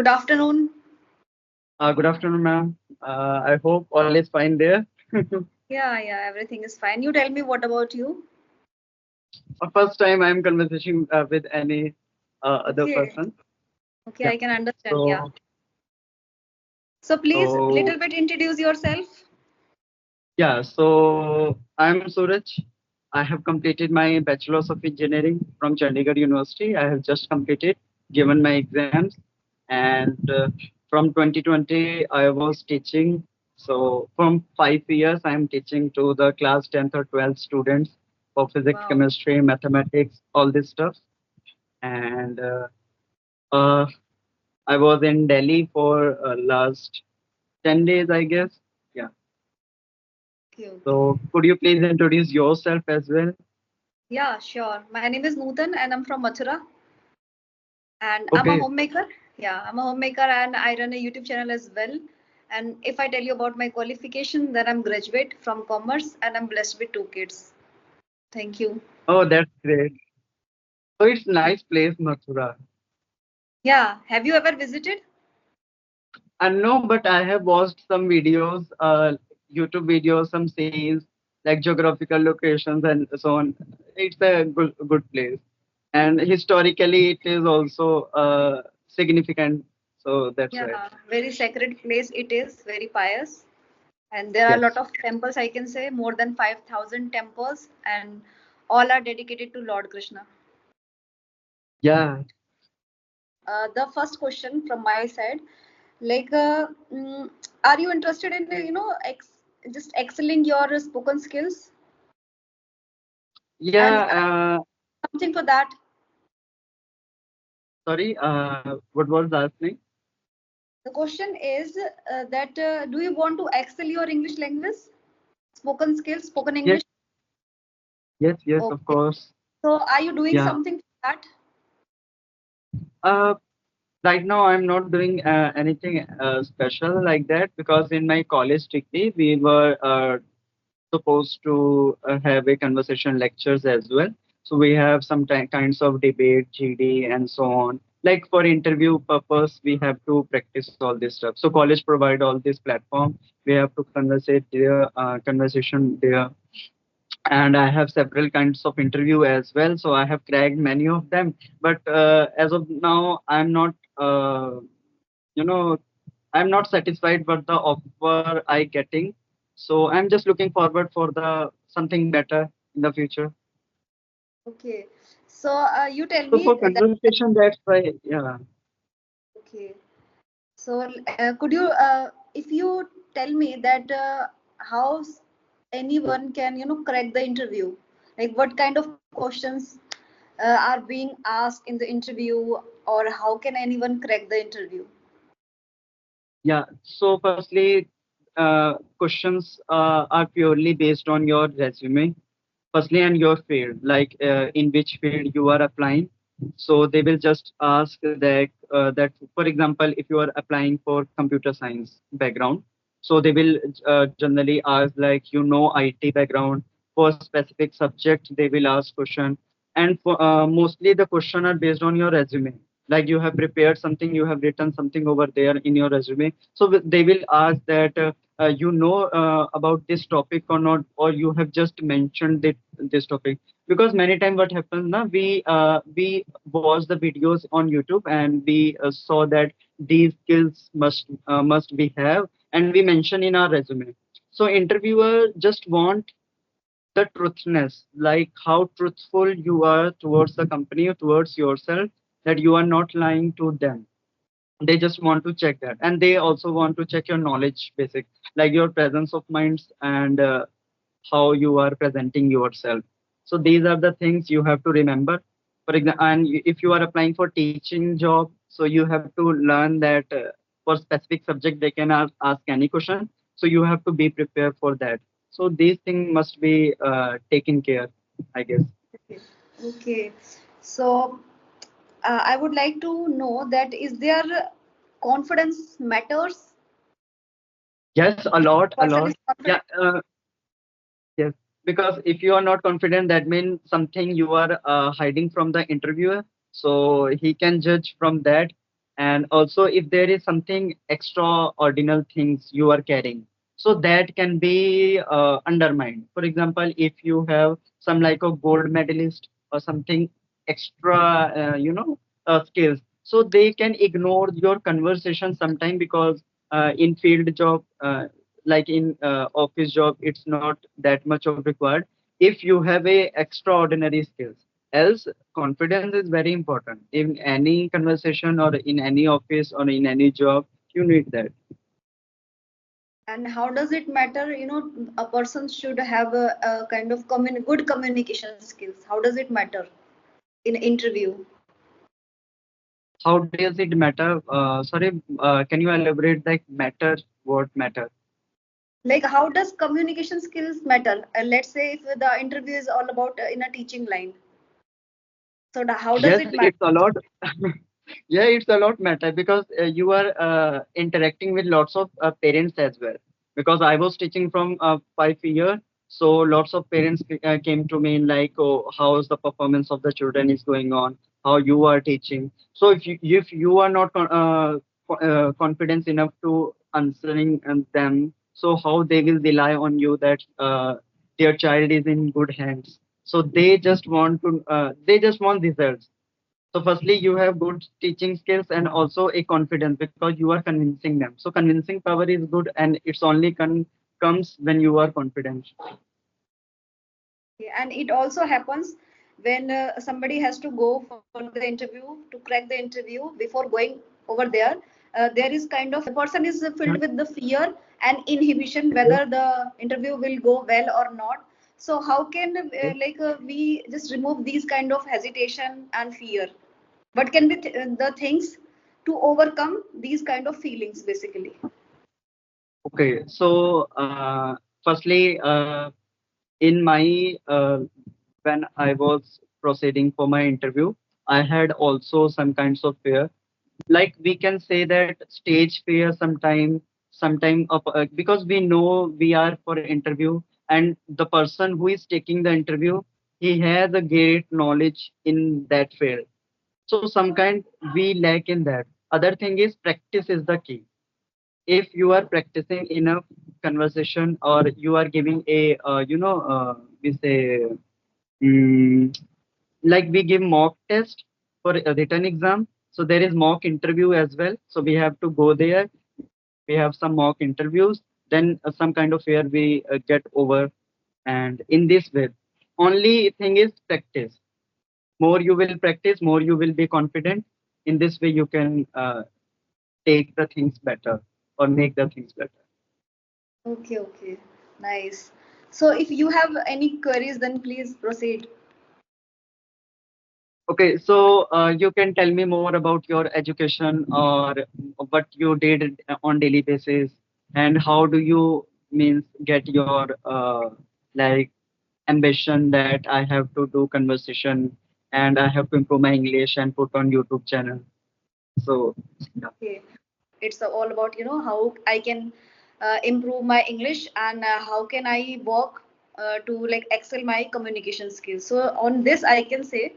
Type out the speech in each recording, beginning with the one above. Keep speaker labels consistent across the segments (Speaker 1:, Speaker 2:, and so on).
Speaker 1: Good afternoon.
Speaker 2: Good afternoon, ma'am. I hope all is fine there.
Speaker 1: Yeah, everything is fine. You tell me, what about you?
Speaker 2: First time I'm conversing with any other
Speaker 1: Okay,
Speaker 2: person.
Speaker 1: okay,
Speaker 2: Yeah.
Speaker 1: I can understand. Yeah.
Speaker 2: So,
Speaker 1: So please,
Speaker 2: so
Speaker 1: little bit introduce yourself.
Speaker 2: yeah. So I'm Suraj. I have completed my Bachelor's of Engineering from Chandigarh University. I have just completed, given my exams, and from 2020 I was teaching. So from 5 years I am teaching to the class 10th or 12th students for physics,
Speaker 1: Wow.
Speaker 2: chemistry, mathematics, all this stuff. And uh, I was in Delhi for last 10 days, I guess. Yeah.
Speaker 1: Okay.
Speaker 2: So could you please introduce yourself as well?
Speaker 1: Yeah, sure. My name is Nootan and I'm from Mathura and I'm a
Speaker 2: Okay.
Speaker 1: homemaker. Yeah, I'm a homemaker and I run a YouTube channel as well. And if I tell you about my qualification, then I'm graduate from commerce and I'm blessed with two kids. Thank you.
Speaker 2: Oh, that's great. So it's nice place, Mathura.
Speaker 1: Yeah, have you ever visited?
Speaker 2: And no, but I have watched some videos, YouTube videos, some scenes, like geographical locations and so on. It's a good place. And historically, it is also significant. So that's why.
Speaker 1: Yeah, very sacred place it is, very pious. And there are a lot
Speaker 2: Yes.
Speaker 1: of temples, I can say, more than 5,000 temples, and all are dedicated to Lord Krishna.
Speaker 2: Yeah.
Speaker 1: The first question from my side, like, are you interested in, just excelling your spoken skills and
Speaker 2: Yeah.
Speaker 1: something for that?
Speaker 2: Sorry. What was the thing?
Speaker 1: The question is that do you want to excel your English language, spoken skills, spoken
Speaker 2: Yes.
Speaker 1: English?
Speaker 2: Yes. Yes. Of
Speaker 1: Okay.
Speaker 2: course.
Speaker 1: So, are you doing
Speaker 2: Yeah.
Speaker 1: something for that?
Speaker 2: Uh, Right now, I'm not doing anything special like that because in my college degree, we were supposed to have a conversation lectures as well. So we have some kinds of debate, GD, and so on. Like for interview purpose, we have to practice all this stuff. So college provide all this platform. We have to conversate there, conversation there, and I have several kinds of interview as well. So I have cracked many of them. But as of now, I'm not, you know, I'm not satisfied with the offer I getting. So I'm just looking forward for the something better in the future.
Speaker 1: Okay. So, you tell
Speaker 2: So
Speaker 1: me
Speaker 2: for
Speaker 1: that.
Speaker 2: conversation, that's why, yeah.
Speaker 1: Okay. So, could you, if you tell me that how anyone can, crack the interview? Like, what kind of questions are being asked in the interview, or how can anyone crack the interview?
Speaker 2: Yeah. So firstly, questions are purely based on your resume firstly and your field, like in which field you are applying. So they will just ask that for example, if you are applying for computer science background, so they will generally ask like IT background. For specific subject they will ask question, and for mostly the question are based on your resume, like you have prepared something, you have written something over there in your resume. So they will ask that about this topic or not, or you have just mentioned this topic. Because many times what happens now, we watch the videos on YouTube and we saw that these skills must we have, and we mention in our resume. So interviewer just want the truthness, like how truthful you are towards the company or towards yourself, that you are not lying to them. They just want to check that, and they also want to check your knowledge basic, like your presence of minds and how you are presenting yourself. So these are the things you have to remember. For example, and if you are applying for teaching job, so you have to learn that for specific subject they can ask any question. So you have to be prepared for that. So these things must be taken care, I guess.
Speaker 1: Okay. Okay. So, I would like to know that is there confidence matters?
Speaker 2: Yes, a lot, a
Speaker 1: Person is
Speaker 2: lot. Yeah.
Speaker 1: confident.
Speaker 2: Yes, because if you are not confident, that means something you are hiding from the interviewer. So he can judge from that, And also if there is something extraordinary things you are carrying, so that can be undermined. For example, if you have some like a gold medalist or something extra skills, so they can ignore your conversation sometime, because in field job, like in office job, it's not that much of required if you have a extraordinary skills. Else, confidence is very important in any conversation or in any office or in any job. You need that.
Speaker 1: And how does it matter? A person should have a kind of good communication skills. How does it matter in interview?
Speaker 2: How does it matter? Sorry, can you elaborate that matter? What matter?
Speaker 1: Like, how does communication skills matter? Let's say if the interview is all about in a teaching line. So how does
Speaker 2: Yes,
Speaker 1: it matter?
Speaker 2: it's a lot. Yeah, it's a lot matter, because you are interacting with lots of parents as well. Because I was teaching from 5 year, so lots of parents came to me like, oh, how is the performance of the children is going on? How you are teaching? So if you are not confident enough to answering them, so how they will rely on you that their child is in good hands? So they just want results. So firstly, you have good teaching skills and also a confidence, because you are convincing them. So convincing power is good, and it's only comes when you are confident.
Speaker 1: And it also happens when somebody has to go for the interview to crack the interview. Before going over there, there is kind of the person is filled with the fear and inhibition whether the interview will go well or not. So how can we just remove these kind of hesitation and fear? What can be the things to overcome these kind of feelings basically?
Speaker 2: Okay, so firstly, in my when I was proceeding for my interview, I had also some kinds of fear. Like we can say that stage fear sometime of because we know we are for interview, and the person who is taking the interview, he has a great knowledge in that field. So some kind we lack in that. Other thing is practice is the key. If you are practicing enough conversation, or you are giving a we say, mm, like we give mock test for a written exam, so there is mock interview as well, so we have to go there. We have some mock interviews, then some kind of fear we get over. And in this way, only thing is practice. More you will practice, more you will be confident. In this way you can take the things better or make the things better.
Speaker 1: Okay, okay, nice. So if you have any queries, then please proceed.
Speaker 2: Okay, so you can tell me more about your education, or what you did on daily basis, and how do you means get your like ambition that I have to do conversation and I have to improve my English and put on YouTube channel. So yeah.
Speaker 1: Okay, it's all about how I can improve my English and how can I work to like excel my communication skills. So on this, I can say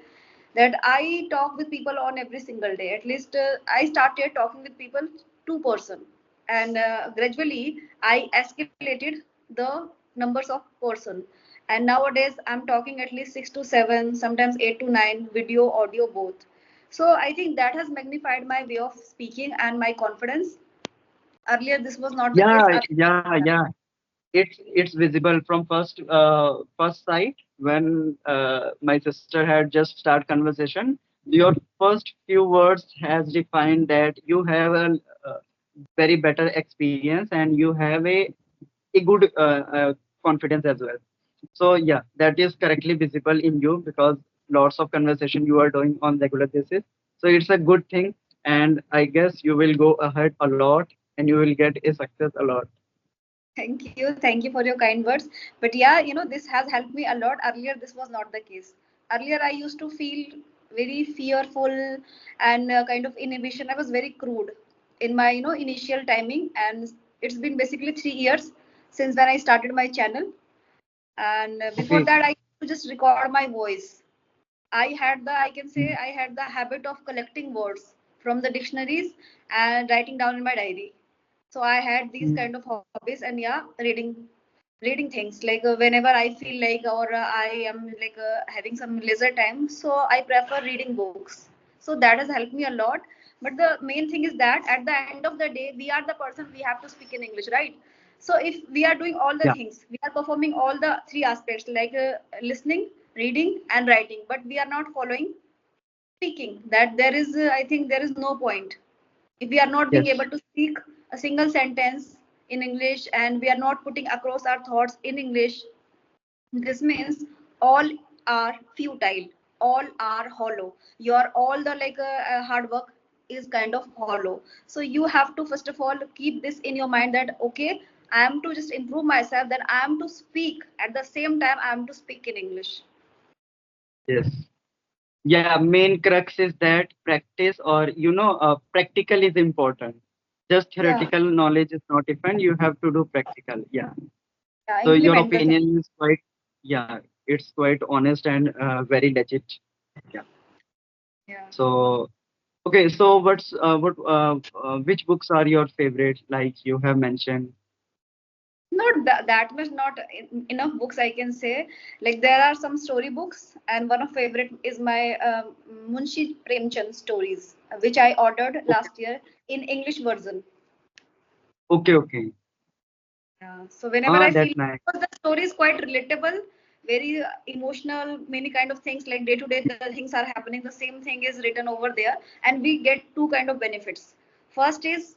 Speaker 1: that I talk with people on every single day. At least I started talking with people 2 person, and gradually I escalated the numbers of person. And nowadays I'm talking at least 6 to 7, sometimes 8 to 9, video, audio, both. So I think that has magnified my way of speaking and my confidence. Earlier, this was not the case.
Speaker 2: Yeah, yeah. It's visible from first sight when my sister had just start conversation. Your first few words has defined that you have a very better experience, and you have a good confidence as well. So yeah, that is correctly visible in you, because lots of conversation you are doing on regular basis. So it's a good thing, and I guess you will go ahead a lot, and you will get a success a lot.
Speaker 1: Thank you for your kind words. But yeah, this has helped me a lot. Earlier, this was not the case. Earlier, I used to feel very fearful and kind of inhibition. I was very crude in my, initial timing, and it's been basically 3 years since when I started my channel. And before
Speaker 2: Okay.
Speaker 1: that, I used to just record my voice. I can say I had the habit of collecting words from the dictionaries and writing down in my diary. So I had these
Speaker 2: Mm.
Speaker 1: kind of hobbies, and yeah, reading things like whenever I feel like, or I am like having some leisure time, so I prefer reading books. So that has helped me a lot. But the main thing is that at the end of the day, we are the person, we have to speak in English, right? So if we are doing all the
Speaker 2: Yeah.
Speaker 1: things, we are performing all the three aspects like listening, reading, and writing, but we are not following speaking, that there is I think there is no point if we are not being
Speaker 2: Yes.
Speaker 1: able to speak a single sentence in English, and we are not putting across our thoughts in English. This means all are futile, all are hollow. Your all the like hard work is kind of hollow. So you have to first of all keep this in your mind that okay, I am to just improve myself, that I am to speak at the same time I am to speak in English.
Speaker 2: Yes. Yeah, main crux is that practice, or practical is important. Just
Speaker 1: Yeah,
Speaker 2: theoretical knowledge is not enough. You have to do practical. Yeah.
Speaker 1: yeah,
Speaker 2: So your
Speaker 1: implement the thing.
Speaker 2: opinion is quite, yeah, it's quite honest and very legit. Yeah.
Speaker 1: Yeah.
Speaker 2: So okay, so which books are your favorite? Like you have mentioned.
Speaker 1: Not that much, not enough books I can say. Like there are some story books, and one of favorite is my Munshi Premchand stories, which I ordered
Speaker 2: Okay.
Speaker 1: last year in English version.
Speaker 2: Okay. Okay.
Speaker 1: Yeah. So whenever
Speaker 2: Ah,
Speaker 1: I feel,
Speaker 2: that's nice.
Speaker 1: because the story is quite relatable, very emotional, many kind of things like day to day the things are happening. The same thing is written over there, and we get two kind of benefits. First is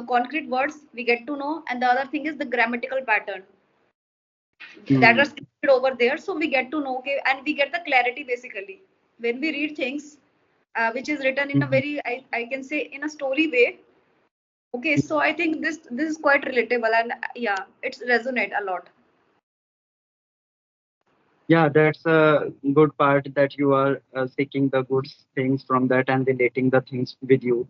Speaker 1: concrete words we get to know, and the other thing is the grammatical pattern that are
Speaker 2: Hmm.
Speaker 1: scripted over there, so we get to know, okay, and we get the clarity basically when we read things which is written in a
Speaker 2: Mhm.
Speaker 1: very I can say in a story way. Okay, so I think this is quite relatable, and yeah, it's resonate a lot.
Speaker 2: Yeah, that's a good part that you are seeking the good things from that and relating the things with you.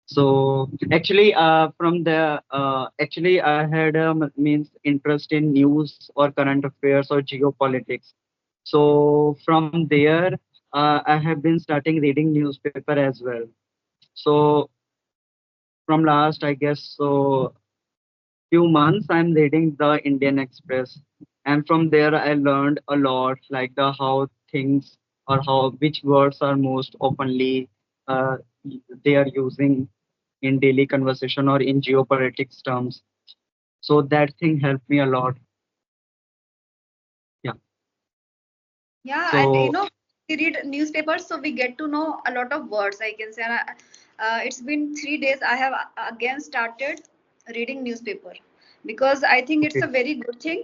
Speaker 2: So actually, actually, I had means interest in news or current affairs or geopolitics. So from there, I have been starting reading newspaper as well. So from last, I guess, so few months I'm reading the Indian Express, and from there I learned a lot, like the how things or how which words are most openly uh, they are using in daily conversation or in geopolitics terms. So that thing helped me a lot. Yeah.
Speaker 1: Yeah, and
Speaker 2: So
Speaker 1: we read newspapers, so we get to know a lot of words, I can say. And it's been 3 days. I have again started reading newspaper because I think it's
Speaker 2: okay.
Speaker 1: a very good thing,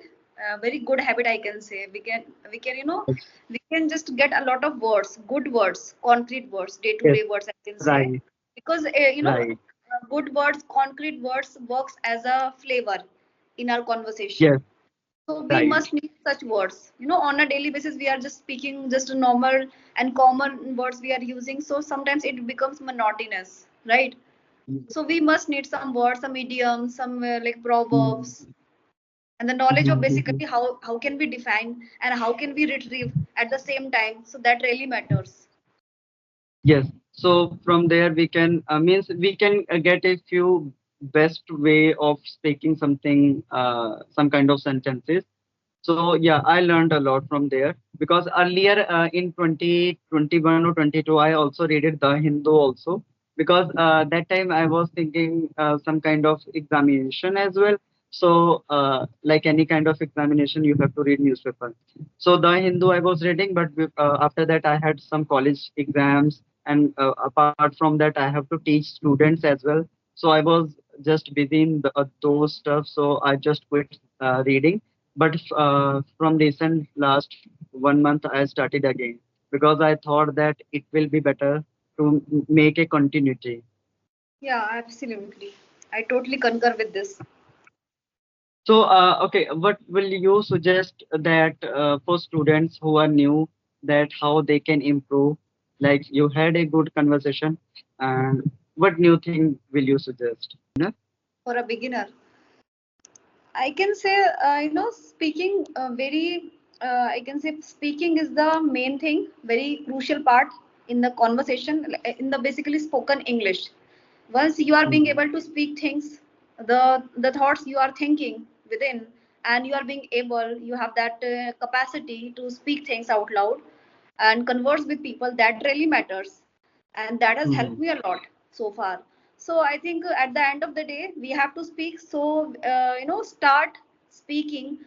Speaker 1: very good habit, I can say. We can, we can just get a lot of words, good words, concrete words,
Speaker 2: Yes.
Speaker 1: day-to-day words, I can say.
Speaker 2: Right.
Speaker 1: Because
Speaker 2: Right.
Speaker 1: good words, concrete words works as a flavor in our
Speaker 2: Yes.
Speaker 1: conversation. So we
Speaker 2: Right.
Speaker 1: must need such words. On a daily basis, we are just speaking just normal and common words we are using. So sometimes it becomes monotonous, right? So we must need some words, some idioms, some like
Speaker 2: Mhm.
Speaker 1: proverbs, and the knowledge of
Speaker 2: Mhm. Mhm.
Speaker 1: basically how can we define and how can we retrieve at the same time. So that really matters.
Speaker 2: Yes. So from there we can means we can get a few best way of speaking something, some kind of sentences. So yeah, I learned a lot from there because earlier in 2021 or 22, I also read it the Hindu also because that time I was thinking some kind of examination as well. So like any kind of examination, you have to read newspaper. So the Hindu I was reading, but after that I had some college exams, and apart from that I have to teach students as well. So I was just busy in those stuff. So I just quit reading, but from recent last 1 month, I started again because I thought that it will be better to make a continuity.
Speaker 1: Yeah, absolutely. I totally concur with this.
Speaker 2: So, okay, what will you suggest that for students who are new, that how they can improve? Like you had a good conversation, and what new thing will you suggest?
Speaker 1: For a beginner, I can say, speaking very, I can say speaking is the main thing, very crucial part. in the conversation, in the basically spoken English. Once you are being
Speaker 2: Mhm.
Speaker 1: able to speak things, the thoughts you are thinking within, and you are being able, you have that capacity to speak things out loud and converse with people, that really matters, and that has helped
Speaker 2: Mhm.
Speaker 1: me a lot so far. So I think at the end of the day we have to speak. So start speaking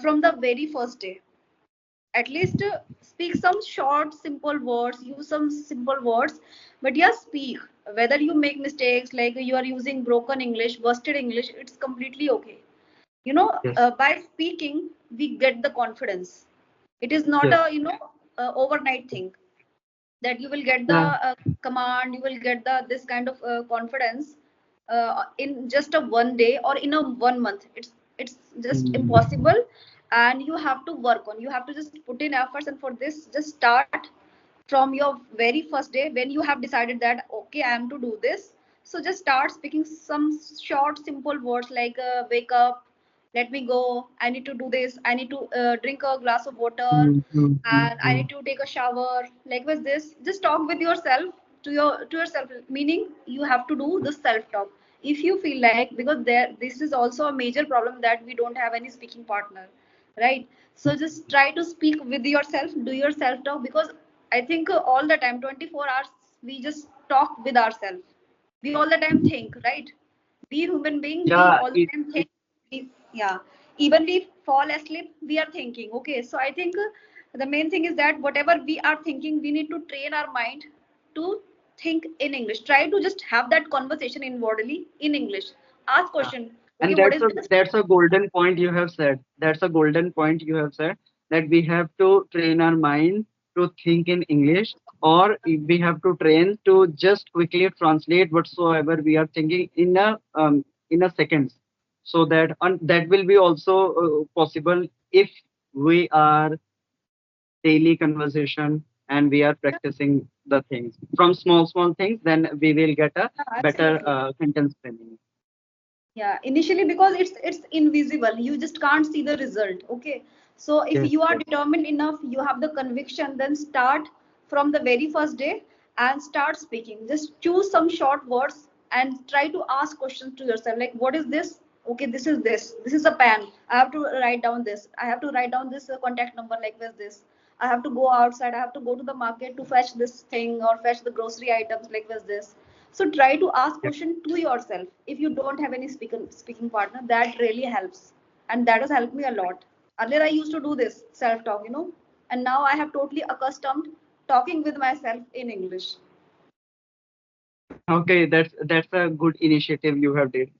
Speaker 1: from the very first day. At least speak some short simple words, use some simple words, but yeah, speak. Whether you make mistakes, like you are using broken English, busted English, it's completely okay.
Speaker 2: Yes.
Speaker 1: By speaking we get the confidence. It is not
Speaker 2: Yes.
Speaker 1: a overnight thing that you will get the
Speaker 2: Yeah.
Speaker 1: command, you will get the this kind of confidence in just a one day or in a 1 month. It's just
Speaker 2: Mhm.
Speaker 1: impossible, and you have to work on, you have to just put in efforts, and for this just start from your very first day when you have decided that okay, I am to do this. So just start speaking some short simple words like wake up, let me go, I need to do this, I need to drink a glass of water,
Speaker 2: Mhm.
Speaker 1: and I
Speaker 2: Mhm.
Speaker 1: need to take a shower. Like with this, just talk with yourself, to yourself. Meaning you have to do the self talk. If you feel like, because there this is also a major problem that we don't have any speaking partner, right? So just try to speak with yourself, do your self talk, because I think all the time, 24 hours, we just talk with ourselves. We all the time think, right? We human being, we
Speaker 2: Yeah.
Speaker 1: all the time think. Yeah, even we fall asleep, we are thinking. Okay, so I think the main thing is that whatever we are thinking, we need to train our mind to think in English. Try to just have that conversation inwardly in English. Ask
Speaker 2: Yeah.
Speaker 1: question.
Speaker 2: And
Speaker 1: Okay, what is this?
Speaker 2: that's a golden point you have said. That's a golden point you have said, that we have to train our mind to think in English, or we have to train to just quickly translate whatsoever we are thinking in a seconds. So that, and that will be also possible if we are daily conversation and we are
Speaker 1: Yeah,
Speaker 2: practicing the things from small things, then we will get a better
Speaker 1: absolutely.
Speaker 2: sentence framing.
Speaker 1: Yeah, initially because it's invisible. You just can't see the result. Okay. So if
Speaker 2: Yes,
Speaker 1: you are
Speaker 2: yes.
Speaker 1: determined enough, you have the conviction, then start from the very first day and start speaking. Just choose some short words and try to ask questions to yourself. Like, what is this? Okay, this is this. This is a pen. I have to write down this. I have to write down this contact number. Like, where's this? I have to go outside. I have to go to the market to fetch this thing or fetch the grocery items. Like, where's this? So try to ask
Speaker 2: Yes.
Speaker 1: question to yourself. If you don't have any speaking partner, that really helps, and that has helped me a lot. Earlier I used to do this self talk, and now I have totally accustomed talking with myself in English.
Speaker 2: Okay, that's a good initiative you have did.